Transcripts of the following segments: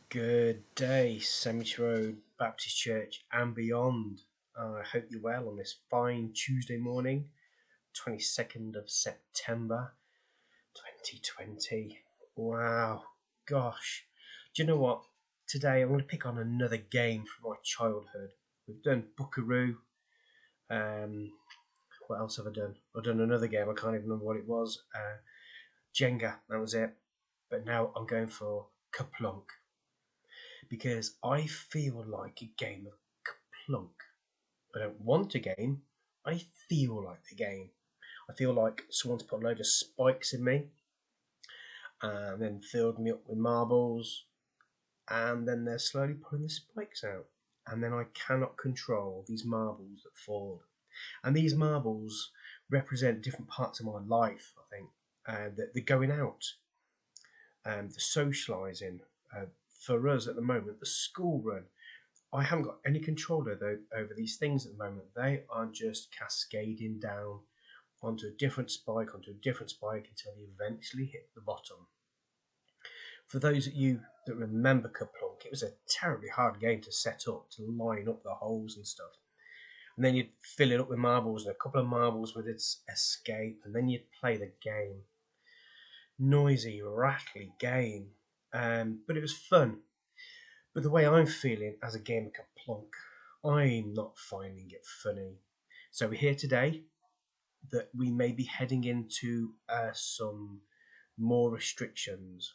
Good day, Cemetery Road Baptist Church and beyond. I hope you're well on this fine Tuesday morning, 22nd of September 2020. Wow, gosh. Do you know what? Today I'm going to pick on another game from my childhood. We've done Buckaroo. What else have I done? I've done another game, I can't even remember what it was. Jenga, that was it. But now I'm going for Kuuuurplunk, because I feel like a game of Plunk. I don't want a game, I feel like the game. I feel like someone's put a load of spikes in me and then filled me up with marbles, and then they're slowly pulling the spikes out. And then I cannot control these marbles that fall. And these marbles represent different parts of my life, I think. The going out, the socialising. For us at the moment, the school run. I haven't got any control over these things at the moment. They are just cascading down onto a different spike, until they eventually hit the bottom. For those of you that remember Kuuuurplunk, it was a terribly hard game to set up, to line up the holes and stuff. And then you'd fill it up with marbles, and a couple of marbles would escape, and then you'd play the game. Noisy, rattly game, but it was fun. But the way I'm feeling as a game of Kuuuurplunk, I'm not finding it funny. So we're here today that we may be heading into some more restrictions,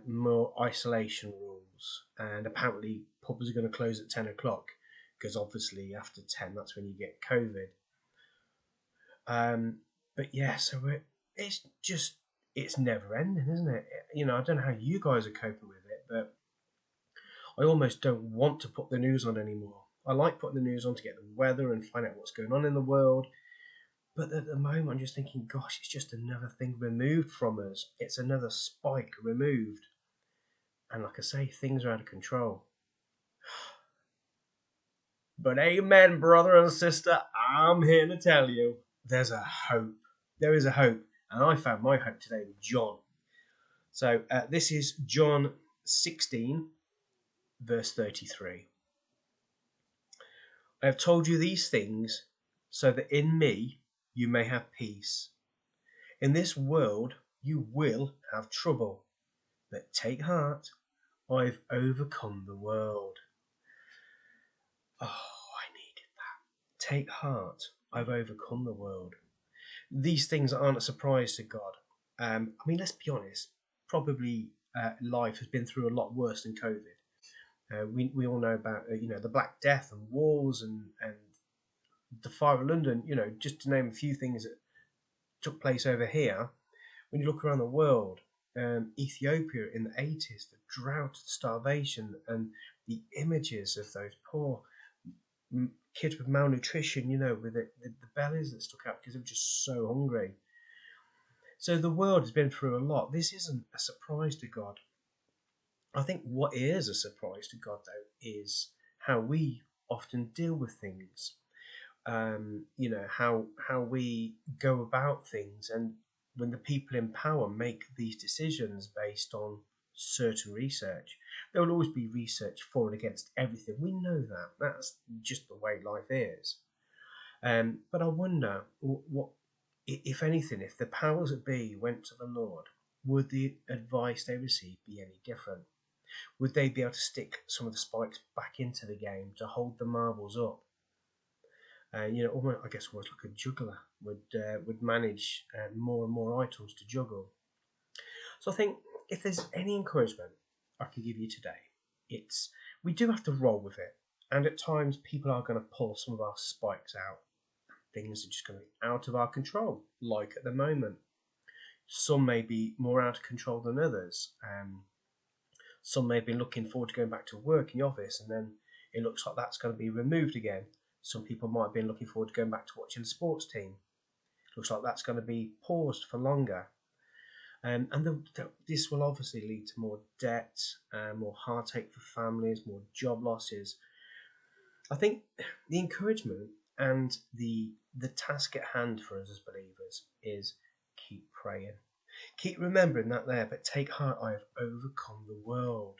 more isolation rules, and apparently pubs are going to close at 10 o'clock, because obviously after 10 that's when you get COVID. But yeah, so it's never ending, isn't it? I don't know how you guys are coping with it, but I almost don't want to put the news on anymore. I like putting the news on to get the weather and find out what's going on in the world. But at the moment, I'm just thinking, gosh, it's just another thing removed from us. It's another spike removed. And like I say, things are out of control. But amen, brother and sister, I'm here to tell you, there's a hope. There is a hope. And I found my hope today with John. So this is John 16, verse 33. I have told you these things so that in me you may have peace. In this world you will have trouble, but take heart, I've overcome the world. Oh, I needed that. Take heart, I've overcome the world. These things aren't a surprise to God. Let's be honest, probably life has been through a lot worse than COVID. We all know about the Black Death and wars and the fire of London, just to name a few things that took place over here. When you look around the world, Ethiopia in the 80s, the drought, the starvation, and the images of those poor kids with malnutrition, with the bellies that stuck out because they were just so hungry. So the world has been through a lot. This isn't a surprise to God. I think what is a surprise to God, though, is how we often deal with things. How we go about things, and when the people in power make these decisions based on certain research, there will always be research for and against everything. We know that. That's just the way life is. But I wonder what, if anything, if the powers that be went to the Lord, would the advice they received be any different? Would they be able to stick some of the spikes back into the game to hold the marbles up? And almost, I guess, almost like a juggler would manage more and more items to juggle. So I think if there's any encouragement I can give you today, it's we do have to roll with it, and at times people are going to pull some of our spikes out. Things are just going to be out of our control, like at the moment. Some may be more out of control than others. Some may be looking forward to going back to work in the office, and then it looks like that's going to be removed again. Some people might have been looking forward to going back to watching the sports team. Looks like that's going to be paused for longer. This will obviously lead to more debt, more heartache for families, more job losses. I think the encouragement and the task at hand for us as believers is keep praying. Keep remembering that there, but take heart, I have overcome the world.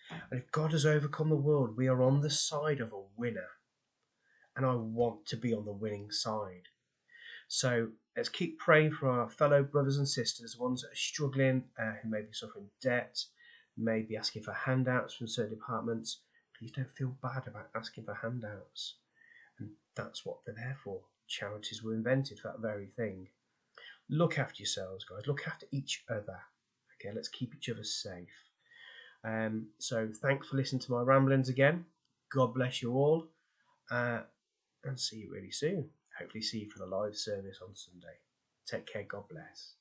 And if God has overcome the world, we are on the side of a winner. And I want to be on the winning side. So let's keep praying for our fellow brothers and sisters, ones that are struggling, who may be suffering debt, may be asking for handouts from certain departments. Please don't feel bad about asking for handouts. And that's what they're there for. Charities were invented for that very thing. Look after yourselves, guys. Look after each other. Okay, let's keep each other safe. So thanks for listening to my ramblings again. God bless you all. And see you really soon. Hopefully see you for the live service on Sunday. Take care. God bless.